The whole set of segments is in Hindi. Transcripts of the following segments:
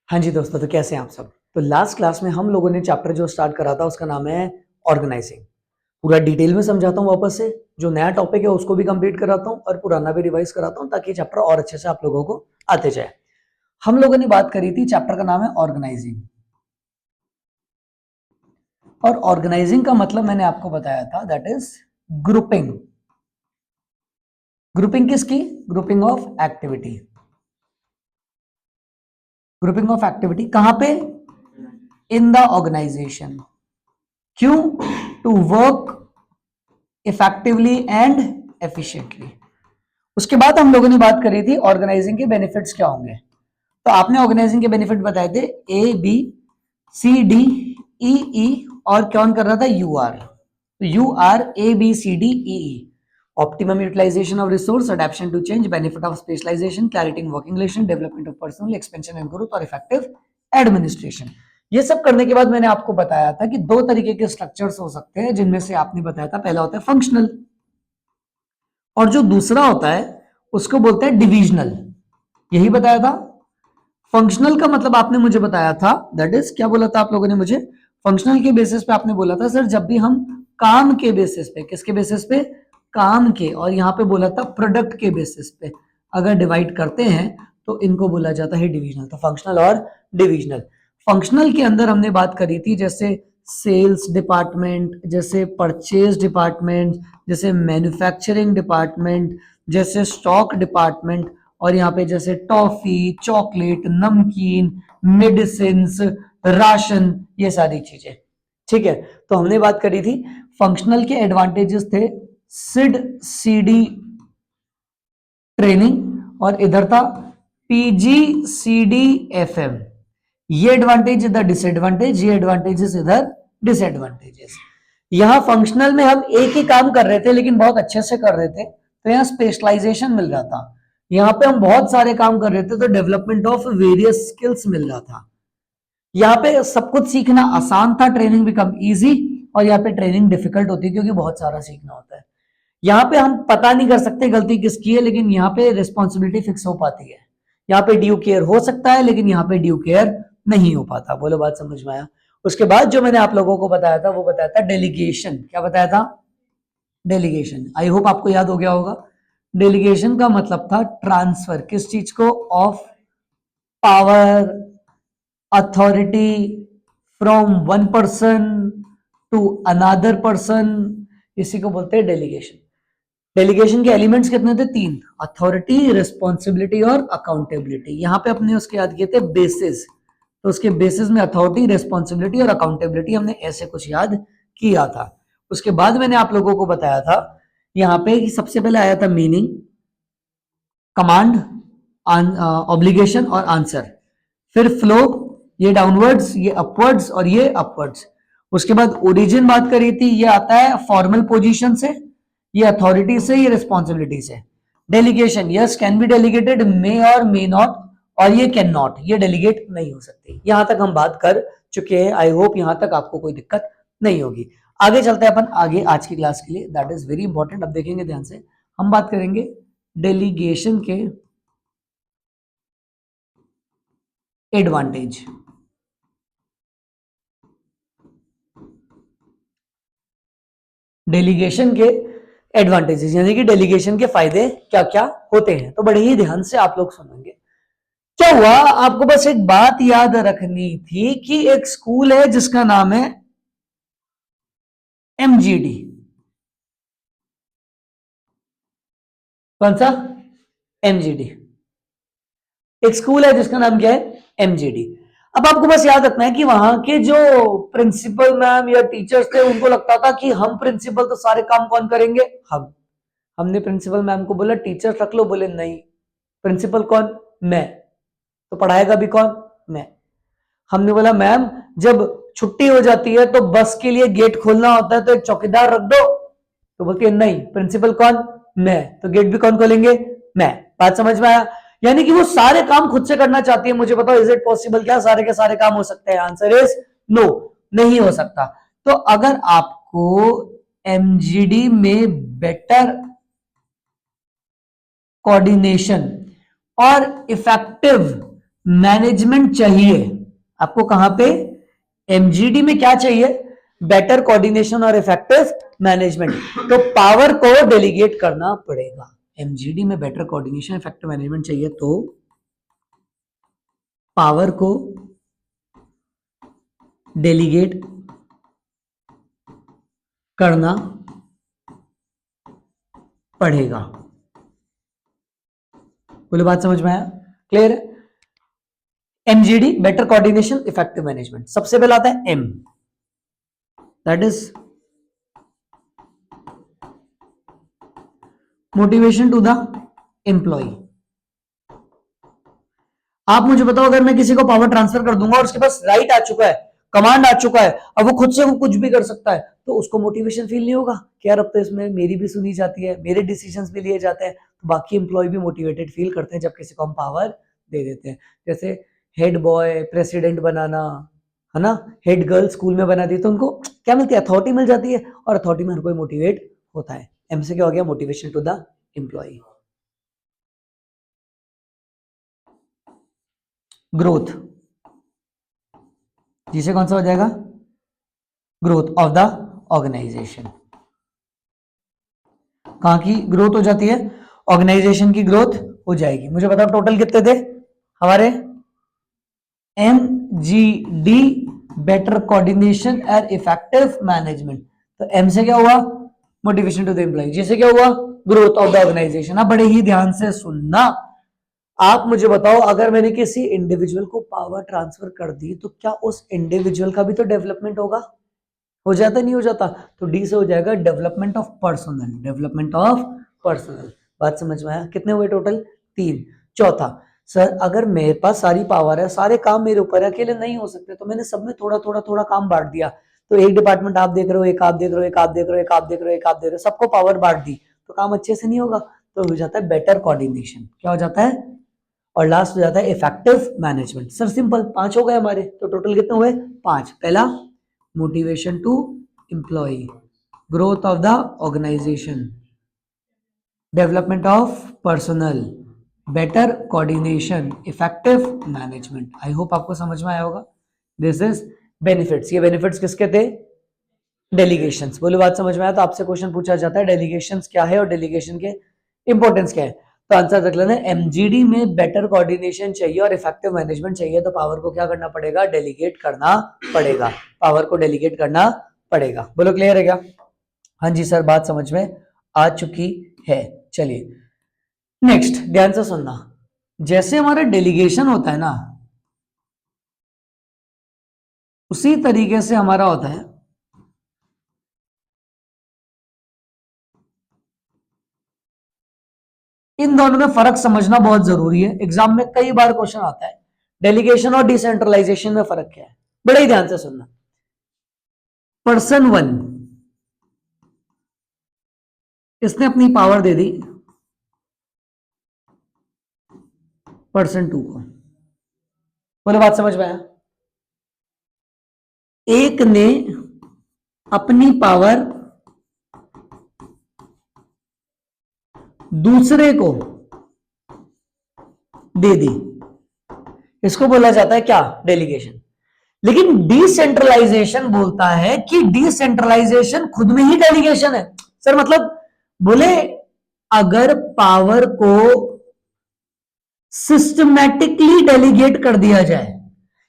हाँ जी दोस्तों, तो कैसे हैं आप सब। तो लास्ट क्लास में हम लोगों ने चैप्टर जो स्टार्ट करा था उसका नाम है ऑर्गेनाइजिंग। पूरा डिटेल में समझाता हूँ वापस से, जो नया टॉपिक है उसको भी कंप्लीट कराता हूँ और पुराना भी रिवाइज कराता हूँ ताकि चैप्टर और अच्छे से आप लोगों को आते जाए। हम लोगों ने बात करी थी, चैप्टर का नाम है ऑर्गेनाइजिंग। और ऑर्गेनाइजिंग का मतलब मैंने आपको बताया था, दैट इज ग्रुपिंग। ग्रुपिंग किसकी? Grouping of activity. Grouping of activity कहां पे? In the organisation. क्यों? To work effectively and efficiently. उसके बाद हम लोगों ने बात करी थी ऑर्गेनाइजिंग के बेनिफिट्स क्या होंगे। तो आपने ऑर्गेनाइजिंग के बेनिफिट बताए थे ए बी सी डी ई ई, और कौन कर रहा था? U R. तो U R A B C D E E. Optimum utilisation of resource, adaption to change, benefit of specialisation, clarity in working relation, development of personal, expansion and growth और इफेक्टिव एडमिनिस्ट्रेशन। ये सब करने के बाद मैंने आपको बताया था कि दो तरीके के स्ट्रक्चर्स हो सकते हैं, जिनमें से आपने बताया था पहला होता है फंक्शनल, और जो दूसरा होता है उसको बोलते हैं डिविजनल। यही बताया था। फंक्शनल का मतलब आपने मुझे बताया था, दैट इज क्या बोला था आप लोगों ने मुझे? फंक्शनल के बेसिस पे आपने बोला था सर, जब भी हम काम के बेसिस पे, किसके बेसिस पे? काम के, और यहां पे बोला था प्रोडक्ट के बेसिस पे अगर डिवाइड करते हैं तो इनको बोला जाता है डिविजनल। तो फंक्शनल और डिविजनल। फंक्शनल के अंदर हमने बात करी थी जैसे सेल्स डिपार्टमेंट, जैसे परचेज डिपार्टमेंट, जैसे मैन्युफैक्चरिंग डिपार्टमेंट, जैसे स्टॉक डिपार्टमेंट, और यहाँ पे जैसे टॉफी, चॉकलेट, नमकीन, मेडिसिन, राशन, ये सारी चीजें। ठीक है, तो हमने बात करी थी फंक्शनल के एडवांटेजेस थे सिड सीडी ट्रेनिंग, और इधर था पीजी सीडी एफएम। ये एडवांटेज, इधर डिसएडवांटेज, ये एडवांटेजेस, इधर डिसएडवांटेजेस। यहां फंक्शनल में हम एक ही काम कर रहे थे लेकिन बहुत अच्छे से कर रहे थे, तो यहाँ स्पेशलाइजेशन मिल रहा था। यहाँ पे हम बहुत सारे काम कर रहे थे तो डेवलपमेंट ऑफ वेरियस स्किल्स मिल रहा था। यहाँ पे सब कुछ सीखना आसान था, ट्रेनिंग बिकम इजी, और यहाँ पे ट्रेनिंग डिफिकल्ट होती है क्योंकि बहुत सारा सीखना होता है। यहाँ पे हम पता नहीं कर सकते गलती किसकी है, लेकिन यहाँ पे रिस्पॉन्सिबिलिटी फिक्स हो पाती है। यहाँ पे ड्यू केयर हो सकता है लेकिन यहाँ पे ड्यू केयर नहीं हो पाता। बोलो, बात समझ में आया? उसके बाद जो मैंने आप लोगों को बताया था वो बताया था डेलीगेशन। क्या बताया था? डेलीगेशन। आई होप आपको याद हो गया होगा। डेलीगेशन का मतलब था ट्रांसफर, किस चीज को? Of power, authority, from one person to another person, इसी को बोलते हैं डेलीगेशन। डेलीगेशन के एलिमेंट्स कितने थे? तीन: अथॉरिटी, रिस्पॉन्सिबिलिटी और अकाउंटेबिलिटी। यहां पे अपने उसके याद किए थे बेसिस, तो उसके बेसिस में अथॉरिटी, रिस्पॉन्सिबिलिटी और अकाउंटेबिलिटी हमने ऐसे कुछ याद किया था। उसके बाद मैंने आप लोगों को बताया था यहां पे कि सबसे पहले आया था मीनिंग, कमांड, ऑब्लिगेशन और आंसर, फिर फ्लो, ये डाउनवर्ड्स, ये अपवर्ड्स और ये अपवर्ड्स। उसके बाद ओरिजिन बात करी थी, ये आता है फॉर्मल पोजीशन से, ये अथॉरिटी से, ये रिस्पॉन्सिबिलिटी से। Delegation, yes can be delegated, may और मे नॉट, और ये कैन नॉट, ये डेलीगेट नहीं हो सकती। यहां तक हम बात कर चुके हैं। आई होप यहां तक आपको कोई दिक्कत नहीं होगी। आगे चलते हैं अपन आगे आज की क्लास के लिए, दैट इज वेरी इंपॉर्टेंट। अब देखेंगे ध्यान से, हम बात करेंगे डेलीगेशन के एडवांटेज। डेलीगेशन के एडवांटेजेस यानी कि डेलीगेशन के फायदे क्या क्या होते हैं, तो बड़े ही ध्यान से आप लोग सुनेंगे। क्या हुआ, आपको बस एक बात याद रखनी थी कि एक स्कूल है जिसका नाम है एमजीडी। कौन सा? एमजीडी। एक स्कूल है जिसका नाम क्या है? एमजीडी। अब आपको बस याद रखना है कि वहां के जो प्रिंसिपल मैम या टीचर्स थे उनको लगता था कि हम प्रिंसिपल तो सारे काम कौन करेंगे? हम। हमने प्रिंसिपल मैम को बोला टीचर्स रख लो, बोले नहीं। प्रिंसिपल कौन? मैं। तो पढ़ाएगा भी कौन? मैं। हमने बोला मैम जब छुट्टी हो जाती है तो बस के लिए गेट खोलना होता है तो एक चौकीदार रख दो, तो बोलती है नहीं। प्रिंसिपल कौन? मैं। तो गेट भी कौन खोलेंगे? मैं। बात समझ में आया? यानी कि वो सारे काम खुद से करना चाहती है। मुझे बताओ, इज इट पॉसिबल? क्या सारे के सारे काम हो सकते हैं? आंसर इज नो, नहीं हो सकता। तो अगर आपको एमजीडी में बेटर कोऑर्डिनेशन और इफेक्टिव मैनेजमेंट चाहिए आपको। कहां पे? एमजीडी में क्या चाहिए? बेटर कोऑर्डिनेशन और इफेक्टिव मैनेजमेंट। तो पावर को डेलीगेट करना पड़ेगा। एमजीडी में बेटर कोऑर्डिनेशन इफेक्टिव मैनेजमेंट चाहिए तो पावर को डेलीगेट करना पड़ेगा। बोलो, बात समझ में आया? क्लियर है? MGD better coordination effective management. सबसे पहला आता है M, that is motivation to the employ. आप मुझे बताओ, अगर मैं किसी को पावर ट्रांसफर कर दूंगा और उसके पास राइट आ चुका है, कमांड आ चुका है, अब वो खुद से वो कुछ भी कर सकता है, तो उसको मोटिवेशन फील नहीं होगा कि यार अब तो इसमें मेरी भी सुनी जाती है, मेरे डिसीजंस भी लिए जाते हैं, तो बाकी एम्प्लॉय भी मोटिवेटेड फील करते हैं जब किसी को हम पावर दे देते हैं। जैसे हेड बॉय प्रेसिडेंट बनाना, है ना, हेड गर्ल स्कूल में बना दी, तो उनको क्या मिलती है? अथॉरिटी मिल जाती है, और अथॉरिटी में हर कोई मोटिवेट होता है। एम से क्या हो गया? Motivation to the employ. Growth, जिसे कौन सा हो जाएगा? Growth of the organization. कहां की ग्रोथ हो जाती है? ऑर्गेनाइजेशन की ग्रोथ हो जाएगी। मुझे बताओ टोटल कितने थे हमारे? MGD better coordination and effective management. तो एम से क्या हुआ? Motivation to the employ. G से क्या हुआ? Growth of the organisation. अब बड़े ही ध्यान से सुनना। आप मुझे बताओ, अगर मैंने किसी इंडिविजुअल को पावर ट्रांसफर कर दी, तो क्या उस इंडिविजुअल का भी तो डेवलपमेंट होगा? हो जाता नहीं हो जाता? तो डी से हो जाएगा development of personal. Development of personal. बात समझ में आया? कितने हुए टोटल? 3। चौथा, सर अगर मेरे पास सारी पावर है, सारे काम मेरे ऊपर है, अकेले नहीं हो सकते, तो मैंने सब में थोड़ा थोड़ा थोड़ा काम बांट दिया। तो एक डिपार्टमेंट आप देख रहे हो, एक आप देख रहे हो, एक आप देख रहे हो, एक आप देख रहे हो, एक आप देख रहे हो, सबको पावर बांट दी, तो काम अच्छे से नहीं होगा। तो हो जाता है बेटर कोऑर्डिनेशन। क्या हो जाता है? और लास्ट हो जाता है इफेक्टिव मैनेजमेंट। सर सिंपल, 5 हो गए हमारे, तो टोटल कितने हुए? 5। पहला motivation to employ, growth of the organization, development of personal, better coordination, effective management. I hope आपको समझ में आया होगा। This is benefits. ये बेनिफिट्स किसके थे? डेलीगेशंस। बोलो, बात समझ में आया? तो आपसे क्वेश्चन पूछा जाता है डेलीगेशंस क्या है और डेलीगेशन के इंपॉर्टेंस क्या है, तो आंसर रख लेना। एमजीडी में बेटर कोऑर्डिनेशन चाहिए और इफेक्टिव मैनेजमेंट चाहिए, तो पावर को क्या करना पड़ेगा? डेलीगेट करना पड़ेगा। पावर को डेलीगेट करना पड़ेगा। बोलो, क्लियर है क्या? हाँ जी सर, बात समझ में आ चुकी है। चलिए नेक्स्ट, ध्यान से सुनना। जैसे हमारा डेलीगेशन होता है ना, उसी तरीके से हमारा होता है इन दोनों में फर्क समझना बहुत जरूरी है। एग्जाम में कई बार क्वेश्चन आता है डेलीगेशन और डिसेंट्रलाइजेशन में फर्क क्या है। बड़े ही ध्यान से सुनना। पर्सन 1 इसने अपनी पावर दे दी पर्सन 2 को। बोले, बात समझ में आया? एक ने अपनी पावर दूसरे को दे दी, इसको बोला जाता है क्या? डेलीगेशन। लेकिन डिसेंट्रलाइजेशन बोलता है कि डिसेंट्रलाइजेशन खुद में ही डेलीगेशन है। सर मतलब, बोले अगर पावर को सिस्टमैटिकली डेलीगेट कर दिया जाए,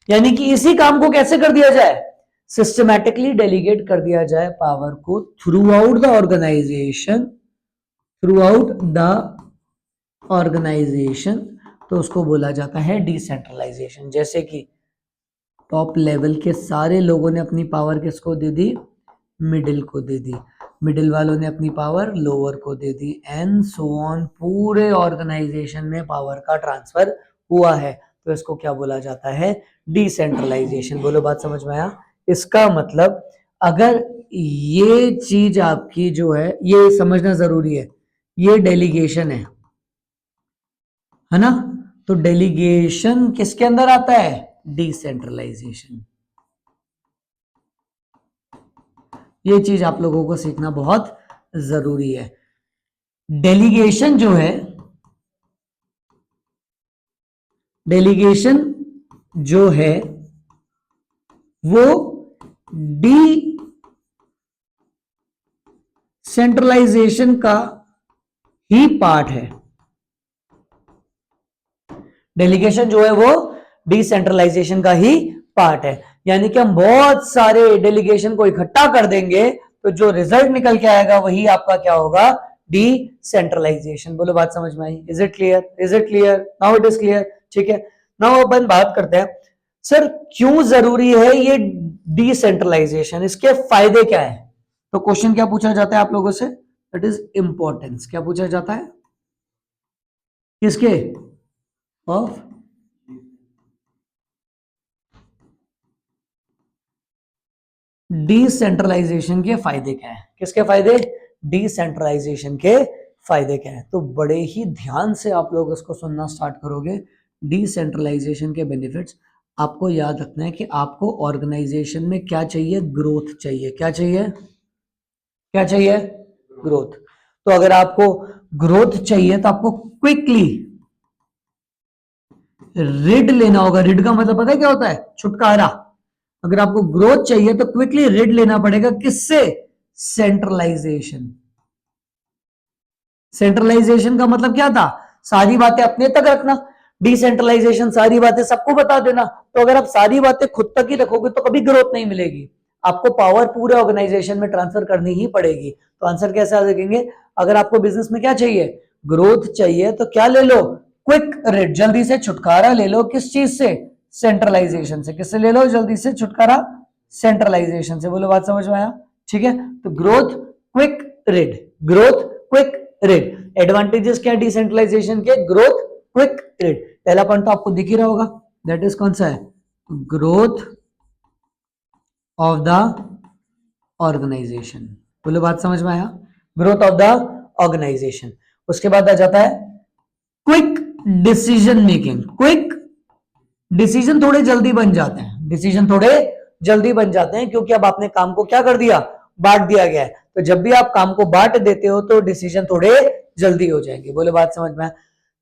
यानी कि इसी काम को कैसे कर दिया जाए? सिस्टमैटिकली डेलीगेट कर दिया जाए पावर को throughout the organization, throughout the organization, तो उसको बोला जाता है डिसेंट्रलाइजेशन। जैसे कि टॉप लेवल के सारे लोगों ने अपनी पावर किसको दे दी? मिडिल को दे दी। मिडिल वालों ने अपनी पावर लोअर को दे दी, एंड सो ऑन। पूरे ऑर्गेनाइजेशन में पावर का ट्रांसफर हुआ है, तो इसको क्या बोला जाता है? डिसेंट्रलाइजेशन। बोलो, बात समझ में आया? इसका मतलब अगर ये चीज आपकी जो है, ये समझना जरूरी है, ये डेलीगेशन है ना, तो डेलीगेशन किसके अंदर आता है? डिसेंट्रलाइजेशन। ये चीज आप लोगों को सीखना बहुत जरूरी है। डेलीगेशन जो है, डेलीगेशन जो है वो डिसेंट्रलाइजेशन का ही पार्ट है। डेलीगेशन जो है वो डिसेंट्रलाइजेशन का ही पार्ट है, यानी कि हम बहुत सारे डेलीगेशन को इकट्ठा कर देंगे तो जो रिजल्ट निकल के आएगा वही आपका क्या होगा, डिसेंट्रलाइजेशन। बोलो बात समझ में आई? Is it clear? Is it clear? Now it is clear. ठीक है, नाउ अपन बात करते हैं सर क्यों जरूरी है ये डिसेंट्रलाइजेशन, इसके फायदे क्या है। तो क्वेश्चन क्या पूछा जाता है आप लोगों से, दैट इज इंपॉर्टेंस। क्या पूछा जाता है किसके, ऑफ डिसेंट्रलाइजेशन के फायदे क्या है। किसके फायदे, डिसेंट्रलाइजेशन के फायदे क्या है। तो बड़े ही ध्यान से आप लोग इसको सुनना स्टार्ट करोगे। डिसेंट्रलाइजेशन के बेनिफिट्स आपको याद रखना है कि आपको ऑर्गेनाइजेशन में क्या चाहिए, ग्रोथ चाहिए। क्या चाहिए, क्या चाहिए, ग्रोथ। तो अगर आपको ग्रोथ चाहिए तो आपको क्विकली रिड लेना होगा। रिड का मतलब पता है क्या होता है, छुटकारा। अगर आपको ग्रोथ चाहिए तो क्विकली रिड लेना पड़ेगा, किससे, सेंट्रलाइजेशन। सेंट्रलाइजेशन का मतलब क्या था, सारी बातें अपने तक रखना। डिसेंट्रलाइजेशन सारी बातें सबको बता देना। तो अगर आप सारी बातें खुद तक ही रखोगे तो कभी ग्रोथ नहीं मिलेगी, आपको पावर पूरे ऑर्गेनाइजेशन में ट्रांसफर करनी ही पड़ेगी। तो आंसर कैसे आ सकेंगे, अगर आपको बिजनेस में क्या चाहिए, ग्रोथ चाहिए, तो क्या ले लो, क्विक रिड, जल्दी से छुटकारा ले लो। किस चीज से, सेंट्रलाइजेशन से। किससे ले लो जल्दी से छुटकारा, सेंट्रलाइजेशन से। बोलो बात समझ में आया? ठीक है, तो growth quick rid, growth quick rid. Advantages क्या डिसेंट्रलाइजेशन के, ग्रोथ क्विक रिड। पहला पॉइंट तो आपको दिख ही रहा होगा, दैट इज कौन सा है, ग्रोथ ऑफ द ऑर्गेनाइजेशन। बोलो बात समझ में आया, ग्रोथ ऑफ द ऑर्गेनाइजेशन। उसके बाद आ जाता है quick decision making. Quick decision थोड़े जल्दी बन जाते हैं, डिसीजन थोड़े जल्दी बन जाते हैं क्योंकि अब आपने काम को क्या कर दिया, बांट दिया गया है। तो जब भी आप काम को बांट देते हो तो डिसीजन थोड़े जल्दी हो जाएंगे। बोले बात समझ में,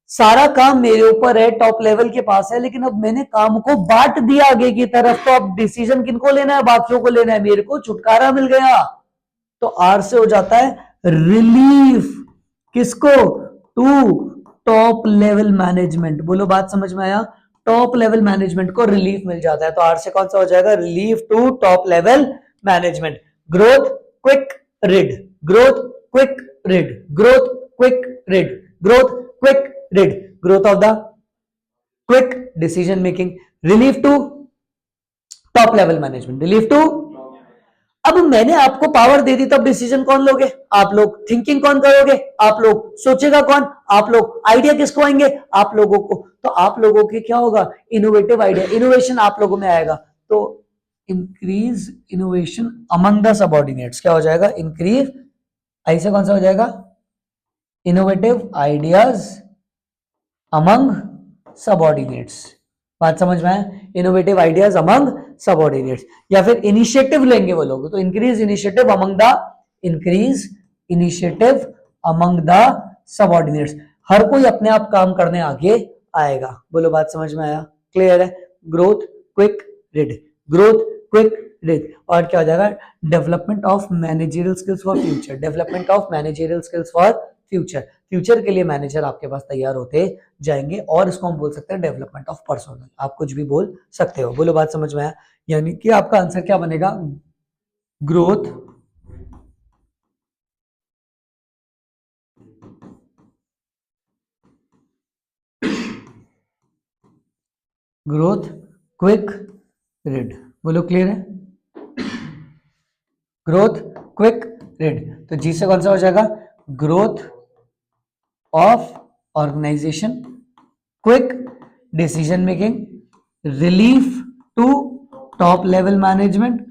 सारा काम मेरे ऊपर है, टॉप लेवल के पास है, लेकिन अब मैंने काम को बांट दिया आगे की तरफ, तो अब डिसीजन किनको लेना है, बाकियों को लेना है, मेरे को छुटकारा मिल गया। तो आर से हो जाता है रिलीफ, किसको, टू टॉप लेवल मैनेजमेंट। बोलो बात समझ में आया, टॉप लेवल मैनेजमेंट को रिलीफ मिल जाता है। तो आर से कौन सा हो जाएगा, relief to top level management. Growth quick rid, growth quick rid, growth quick rid, growth quick rid, growth of the quick decision making, relief to top level management, relief to. अब मैंने आपको पावर दे दी, तब डिसीजन कौन लोगे, आप लोग। थिंकिंग कौन करोगे, आप लोग। सोचेगा कौन, आप लोग। आइडिया किसको आएंगे, आप लोगों को। तो आप लोगों के क्या होगा, इनोवेटिव आइडिया, इनोवेशन आप लोगों में आएगा। तो increase innovation among the subordinates. क्या हो जाएगा, इंक्रीज, ऐसे कौन सा हो जाएगा, इनोवेटिव आइडियाज अमंग सबऑर्डिनेट्स। बात समझ में आया, इनोवेटिव आइडियाज अमंग सबऑर्डिनेट्स। या फिर इनिशिएटिव लेंगे वो लोग, तो increase initiative among the, increase initiative among the subordinates. हर कोई अपने आप काम करने आगे आएगा। बोलो बात समझ में आया, क्लियर है। Growth quick rid, growth quick rid. और क्या हो जाएगा, development of managerial skills for future, development of managerial skills for future. Future के लिए मैनेजर आपके पास तैयार होते जाएंगे। और इसको हम बोल सकते हैं डेवलपमेंट ऑफ पर्सनल, आप कुछ भी बोल सकते हो। बोलो बात समझ में आया, यानी कि आपका आंसर क्या बनेगा, ग्रोथ ग्रोथ क्विक रिड। बोलो क्लियर है, ग्रोथ क्विक रिड। तो जी से कौन सा हो जाएगा, growth of organization, quick decision making, relief to top level management,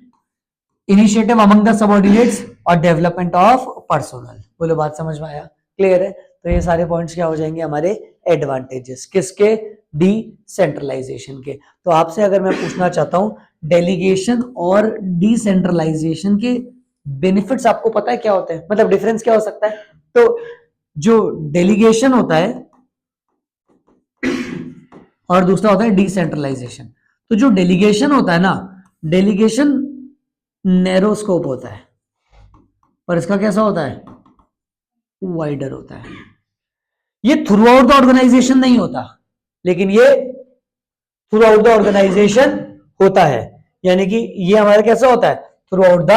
initiative among the subordinates और डेवलपमेंट ऑफ पर्सनल। बोलो बात समझ में आया, क्लियर है। तो ये सारे पॉइंट्स क्या हो जाएंगे हमारे एडवांटेजेस, किसके, डिसेंट्रलाइजेशन के। तो आपसे अगर मैं पूछना चाहता हूं डेलीगेशन और डिसेंट्रलाइजेशन के बेनिफिट्स आपको पता है क्या होते हैं, मतलब डिफरेंस क्या हो सकता है। तो जो डेलीगेशन होता है और दूसरा होता है डिसेंट्रलाइजेशन। तो जो डेलीगेशन होता है ना, डेलीगेशन नैरो स्कोप होता है और इसका कैसा होता है, वाइडर होता है। ये थ्रू आउट द ऑर्गेनाइजेशन नहीं होता, लेकिन ये थ्रू आउट द ऑर्गेनाइजेशन होता है। यानी कि ये हमारा कैसा होता है, थ्रू आउट द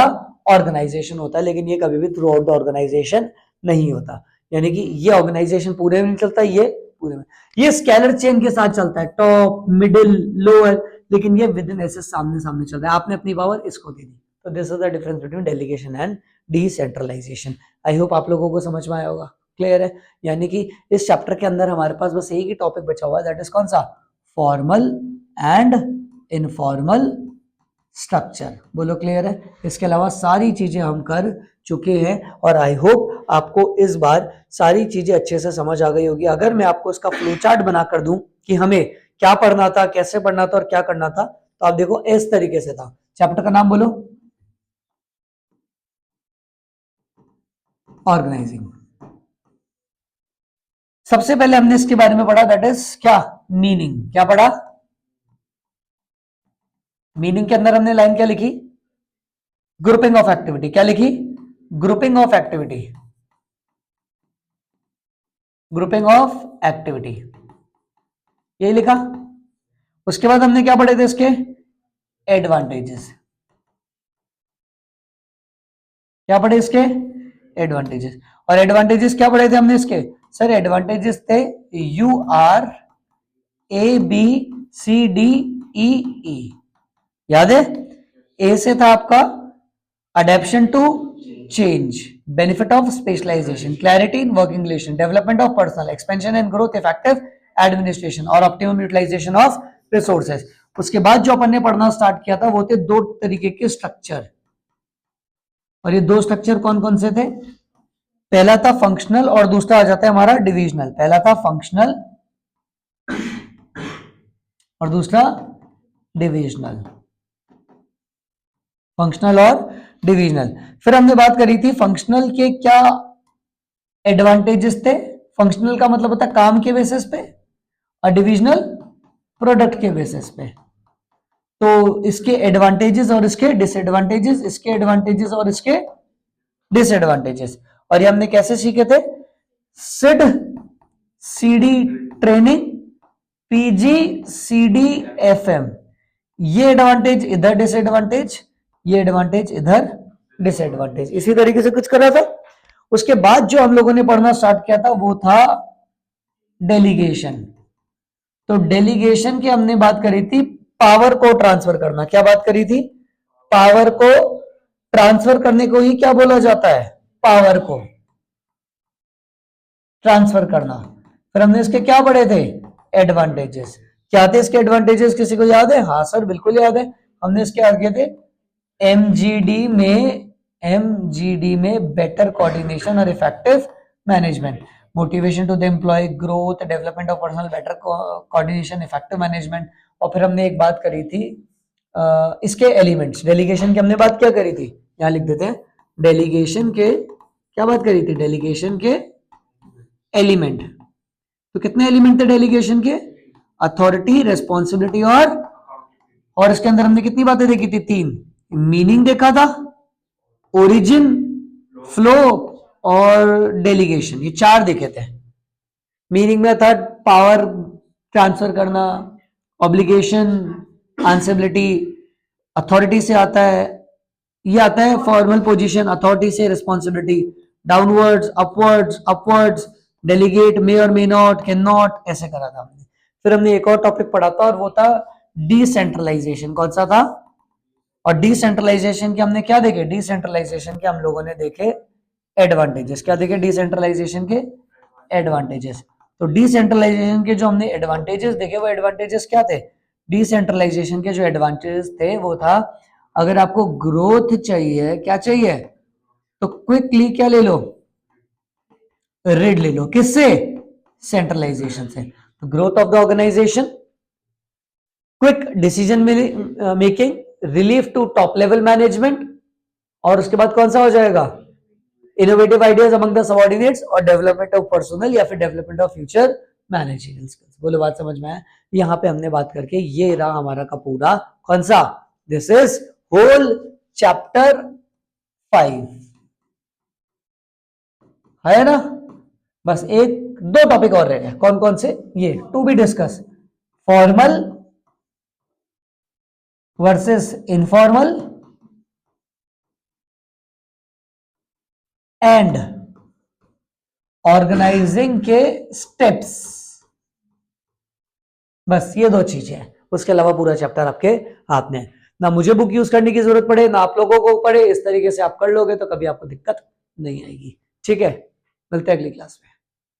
ऑर्गेनाइजेशन होता है, लेकिन ये कभी भी थ्रू आउट द ऑर्गेनाइजेशन नहीं होता। यानी कि ये ऑर्गेनाइजेशन पूरे में नहीं चलता, ये पूरे में, ये स्केलर चेन के साथ चलता है, टॉप मिडिल लोअर, लेकिन ये विद इन ऐसे सामने सामने चल रहा है। आपने अपनी पावर इसको दे दी। तो this is the difference between delegation and decentralization. I hope आप लोगों को समझ में आया होगा, क्लियर है। यानी कि इस चैप्टर के अंदर हमारे पास बस एक ही टॉपिक बचा हुआ है, दैट इज कौन सा, फॉर्मल एंड इनफॉर्मल स्ट्रक्चर। बोलो क्लियर है। इसके अलावा सारी चीजें हम कर चुके हैं और आई होप आपको इस बार सारी चीजें अच्छे से समझ आ गई होगी। अगर मैं आपको इसका फ्लो चार्ट बना कर दूं कि हमें क्या पढ़ना था, कैसे पढ़ना था और क्या करना था, तो आप देखो इस तरीके से था। चैप्टर का नाम बोलो, ऑर्गेनाइजिंग। सबसे पहले हमने इसके बारे में पढ़ा, दैट इज क्या, मीनिंग। क्या पढ़ा, मीनिंग के अंदर हमने लाइन क्या लिखी, ग्रुपिंग ऑफ एक्टिविटी। क्या लिखी, grouping of activity, grouping of activity, यही लिखा। उसके बाद हमने क्या पढ़े थे इसके, एडवांटेजेस। क्या पढ़े इसके, एडवांटेजेस। और एडवांटेजेस क्या पढ़े थे हमने इसके, सर एडवांटेजेस थे U R A B C D E E, याद है। ए से था आपका adaption to change, benefit of specialisation, clarity in working relation, development of personal, expansion and growth, effective administration और ऑप्टिमम यूटिलाइजेशन ऑफ रिसोर्सेज। उसके बाद जो अपन ने पढ़ना स्टार्ट किया था वो थे दो तरीके के स्ट्रक्चर, और ये दो स्ट्रक्चर कौन कौन से थे, पहला था फंक्शनल और दूसरा आ जाता है हमारा डिविजनल। पहला था फंक्शनल और दूसरा डिविजनल, फंक्शनल और डिविजनल। फिर हमने बात करी थी फंक्शनल के क्या एडवांटेजेस थे। फंक्शनल का मतलब होता है काम के बेसिस पे और डिविजनल प्रोडक्ट के बेसिस पे। तो इसके एडवांटेजेस और इसके डिसएडवांटेजेस, इसके एडवांटेजेस और इसके डिसएडवांटेजेस। और ये हमने कैसे सीखे थे, सिड CD training, PG CD FM, ये एडवांटेज इधर डिसएडवांटेज, ये एडवांटेज इधर डिसएडवांटेज, इसी तरीके से कुछ करा था। उसके बाद जो हम लोगों ने पढ़ना स्टार्ट किया था वो था डेलीगेशन। तो डेलीगेशन की हमने बात करी थी पावर को ट्रांसफर करना। क्या बात करी थी, पावर को ट्रांसफर करने को ही क्या बोला जाता है, पावर को ट्रांसफर करना। फिर हमने इसके क्या पढ़े थे, एडवांटेजेस। क्या थे इसके एडवांटेजेस, किसी को याद है, हाँ सर बिल्कुल याद है। हमने इसके आगे थे एमजीडी में बेटर कोऑर्डिनेशन और effective management, motivation to the employ, growth, development of personal, better coordination, effective management. और फिर हमने एक बात करी थी इसके एलिमेंट्स, डेलीगेशन की हमने बात क्या करी थी, यहां लिख देते हैं, डेलीगेशन के क्या बात करी थी, डेलीगेशन के एलिमेंट। तो कितने एलिमेंट थे डेलीगेशन के, अथॉरिटी, रेस्पॉन्सिबिलिटी और इसके अंदर हमने कितनी बातें देखी थी, तीन। मीनिंग देखा था, ओरिजिन, फ्लो और डेलीगेशन, ये चार देखे थे। मीनिंग में था पावर ट्रांसफर करना, ऑब्लिगेशन, आंसरेबिलिटी, अथॉरिटी से आता है, ये आता है फॉर्मल पोजीशन, अथॉरिटी से responsibility, downwards, upwards, upwards, delegate, may और मे नॉट, कैन नॉट, ऐसे करा था हमने। फिर हमने एक और टॉपिक पढ़ा था और वो था डिसेंट्रलाइजेशन। कौन सा था, और डिसेंट्रलाइजेशन के हमने क्या देखे, डिसेंट्रलाइजेशन के हम लोगों ने देखे एडवांटेजेस। क्या देखे, डिसेंट्रलाइजेशन के एडवांटेजेस। तो डिसेंट्रलाइजेशन के जो हमने एडवांटेजेस देखे वो एडवांटेजेस क्या थे, डिसेंट्रलाइजेशन के जो एडवांटेजेस थे वो था, अगर आपको ग्रोथ चाहिए, क्या चाहिए, तो क्विकली क्या ले लो, रिड ले लो, किससे, सेंट्रलाइजेशन से। तो growth of the organization, quick decision making, relief to top level management, और उसके बाद कौन सा हो जाएगा, innovative ideas among the subordinates, और डेवलपमेंट ऑफ पर्सनल या फिर development of future managerial skills. बोलो बात समझ में आया? यहाँ पे हमने बात करके ये रहा हमारा का पूरा कौन सा, दिस इज होल चैप्टर 5 है ना। बस एक दो टॉपिक और रह गए, कौन कौन से, ये to be discuss, formal versus informal and organizing के स्टेप्स। बस ये दो चीजें हैं, उसके अलावा पूरा चैप्टर आपके हाथ में है। ना मुझे बुक यूज करने की जरूरत पड़े ना आप लोगों को पड़े, इस तरीके से आप कर लोगे तो कभी आपको दिक्कत नहीं आएगी। ठीक है, मिलते हैं अगली क्लास में।